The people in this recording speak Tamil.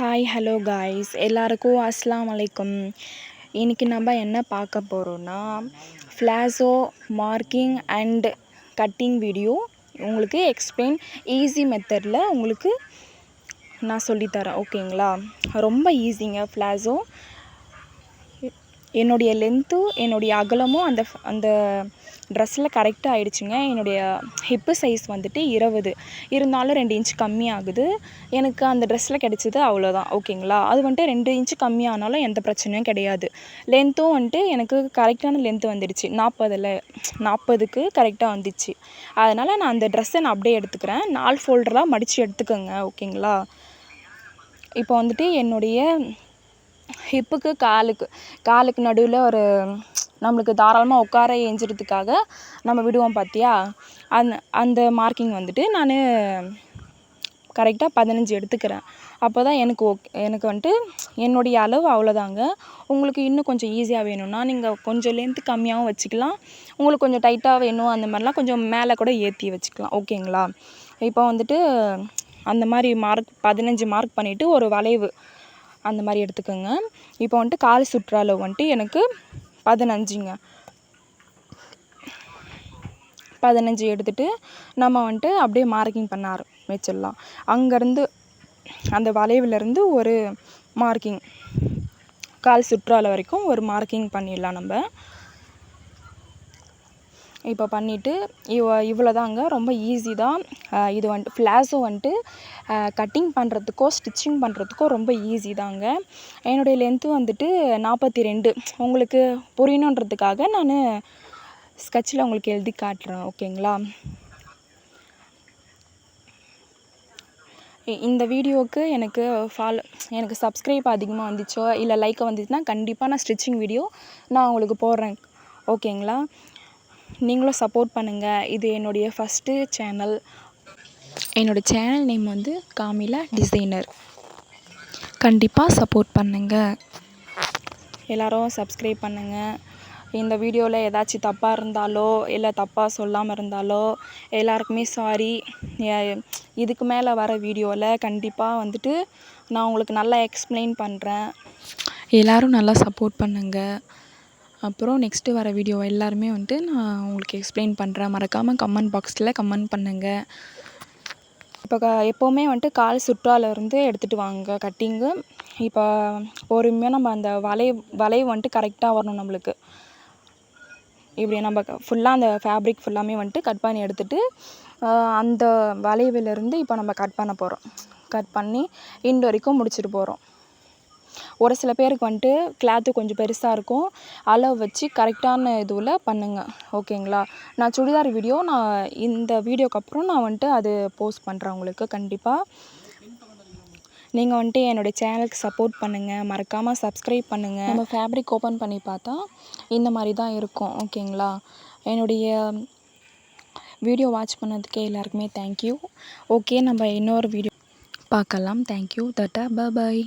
ஹாய் ஹலோ காய்ஸ் எல்லாருக்கும் அஸ்ஸலாமு அலைக்கும். இன்றைக்கி நம்ம என்ன பார்க்க போகிறோன்னா ஃப்ளாஸோ மார்க்கிங் அண்ட் கட்டிங் வீடியோ உங்களுக்கு எக்ஸ்பிளைன் ஈஸி மெத்தடில் உங்களுக்கு நான் சொல்லித்தரேன். ஓகேங்களா? ரொம்ப ஈஸிங்க. ஃப்ளாஸோ என்னுடைய லென்த்து என்னுடைய அகலமும் அந்த ட்ரெஸ்ஸில் கரெக்டாக ஆகிடுச்சுங்க. என்னுடைய ஹிப்பு சைஸ் வந்துட்டு 20 இருந்தாலும் 2 இன்ச் கம்மியாகுது. எனக்கு அந்த ட்ரெஸ்ஸில் கிடச்சிது அவ்வளோதான். ஓகேங்களா? அது வந்துட்டு 2 இன்ச்சு கம்மியானாலும் எந்த பிரச்சனையும் கிடையாது. லென்த்தும் வந்துட்டு எனக்கு கரெக்டான லென்த்து வந்துடுச்சு. 40க்கு கரெக்டாக வந்துச்சு. அதனால் நான் அந்த ட்ரெஸ்ஸை நான் அப்படியே எடுத்துக்கிறேன். 4 ஃபோல்டராக மடித்து எடுத்துக்கோங்க. ஓகேங்களா? இப்போ வந்துட்டு என்னுடைய ஹிப்புக்கு காலுக்கு நடுவில் ஒரு நம்மளுக்கு தாராளமாக உட்கார ஏஞ்சிறதுக்காக நம்ம விடுவோம் பார்த்தியா, அந்த மார்க்கிங் வந்துட்டு நான் கரெக்டாக 15 எடுத்துக்கிறேன். அப்போ தான் எனக்கு வந்துட்டு என்னுடைய அளவு அவ்வளோதாங்க. உங்களுக்கு இன்னும் கொஞ்சம் ஈஸியாக வேணும்னா நீங்கள் கொஞ்சம் லென்த்து கம்மியாகவும் வச்சுக்கலாம். உங்களுக்கு கொஞ்சம் டைட்டாக வேணும் அந்த மாதிரிலாம் கொஞ்சம் மேலே கூட ஏற்றி வச்சுக்கலாம். ஓகேங்களா? இப்போ வந்துட்டு அந்த மாதிரி 15 மார்க் பண்ணிவிட்டு ஒரு வளைவு அந்த மாதிரி எடுத்துக்கோங்க. இப்போ வந்துட்டு கால் சுற்று அளவு வந்துட்டு எனக்கு 15ங்க. 15 எடுத்துகிட்டு நம்ம வந்துட்டு அப்படியே மார்க்கிங் பண்ண ஆரம்பிச்சிடலாம். அங்கேருந்து அந்த வளைவுலேருந்து ஒரு மார்க்கிங் கால் சுற்றால வரைக்கும் ஒரு மார்க்கிங் பண்ணிடலாம் நம்ம. இப்போ பண்ணிவிட்டு இவ்வளோதாங்க. ரொம்ப ஈஸி தான். இது வந்துட்டு ஃப்ளாஸோ வந்துட்டு கட்டிங் பண்ணுறதுக்கோ ஸ்டிச்சிங் பண்ணுறதுக்கோ ரொம்ப ஈஸி தாங்க. என்னுடைய லென்த்து வந்துட்டு 42. உங்களுக்கு புரியணுன்றதுக்காக நான் ஸ்கெட்சில் உங்களுக்கு எழுதி காட்டுறேன். ஓகேங்களா? இந்த வீடியோவுக்கு எனக்கு சப்ஸ்கிரைப் அதிகமாக வந்துச்சோ இல்லை லைக் வந்துச்சுன்னா கண்டிப்பாக நான் ஸ்டிச்சிங் வீடியோ நான் உங்களுக்கு போடுறேன். ஓகேங்களா? நீங்களும் சப்போர்ட் பண்ணுங்கள். இது என்னுடைய ஃபஸ்ட்டு சேனல். என்னோடய சேனல் நேம் வந்து காமிலா டிசைனர். கண்டிப்பாக சப்போர்ட் பண்ணுங்கள். எல்லோரும் சப்ஸ்கிரைப் பண்ணுங்கள். இந்த வீடியோவில் ஏதாச்சும் தப்பாக இருந்தாலோ இல்லை தப்பாக சொல்லாமல் இருந்தாலோ எல்லாருக்குமே சாரி. இதுக்கு மேலே வர வீடியோவில் கண்டிப்பாக வந்துட்டு நான் உங்களுக்கு நல்லா எக்ஸ்பிளைன் பண்ணுறேன். எல்லோரும் நல்லா சப்போர்ட் பண்ணுங்கள். அப்புறம் நெக்ஸ்ட்டு வர வீடியோ எல்லாருமே வந்துட்டு நான் உங்களுக்கு எக்ஸ்பிளைன் பண்ணுறேன். மறக்காமல் கமெண்ட் பாக்ஸில் கமெண்ட் பண்ணுங்கள். இப்போ எப்போவுமே வந்துட்டு கால் சுற்றாலேருந்து எடுத்துகிட்டு வாங்க கட்டிங்கு. இப்போ பொறுமையாக நம்ம அந்த வளைவு வந்துட்டு கரெக்டாக வரணும் நம்மளுக்கு. இப்படி நம்ம ஃபுல்லாக அந்த ஃபேப்ரிக் ஃபுல்லாமே வந்துட்டு கட் பண்ணி எடுத்துகிட்டு அந்த வளைவிலேருந்து இப்போ நம்ம கட் பண்ண போகிறோம். கட் பண்ணி இண்டு வரைக்கும் முடிச்சுட்டு போகிறோம். ஒரு சில பேருக்கு வந்துட்டு கிளாத்து கொஞ்சம் பெருசாக இருக்கும். அளவு வச்சு கரெக்டான இதுவில் பண்ணுங்கள். ஓகேங்களா? நான் சுடிதார் வீடியோ இந்த வீடியோக்கு அப்புறம் நான் வந்துட்டு அது போஸ்ட் பண்ணுறேன் உங்களுக்கு. கண்டிப்பாக நீங்கள் வந்துட்டு என்னுடைய சேனலுக்கு சப்போர்ட் பண்ணுங்கள். மறக்காமல் சப்ஸ்கிரைப் பண்ணுங்கள். நம்ம ஃபேப்ரிக் ஓப்பன் பண்ணி பார்த்தா இந்த மாதிரி தான் இருக்கும். ஓகேங்களா? என்னுடைய வீடியோ வாட்ச் பண்ணதுக்கே எல்லாருக்குமே தேங்க்யூ. ஓகே, நம்ம இன்னொரு வீடியோ பார்க்கலாம். தேங்க்யூ. டாட்டா, பாய்.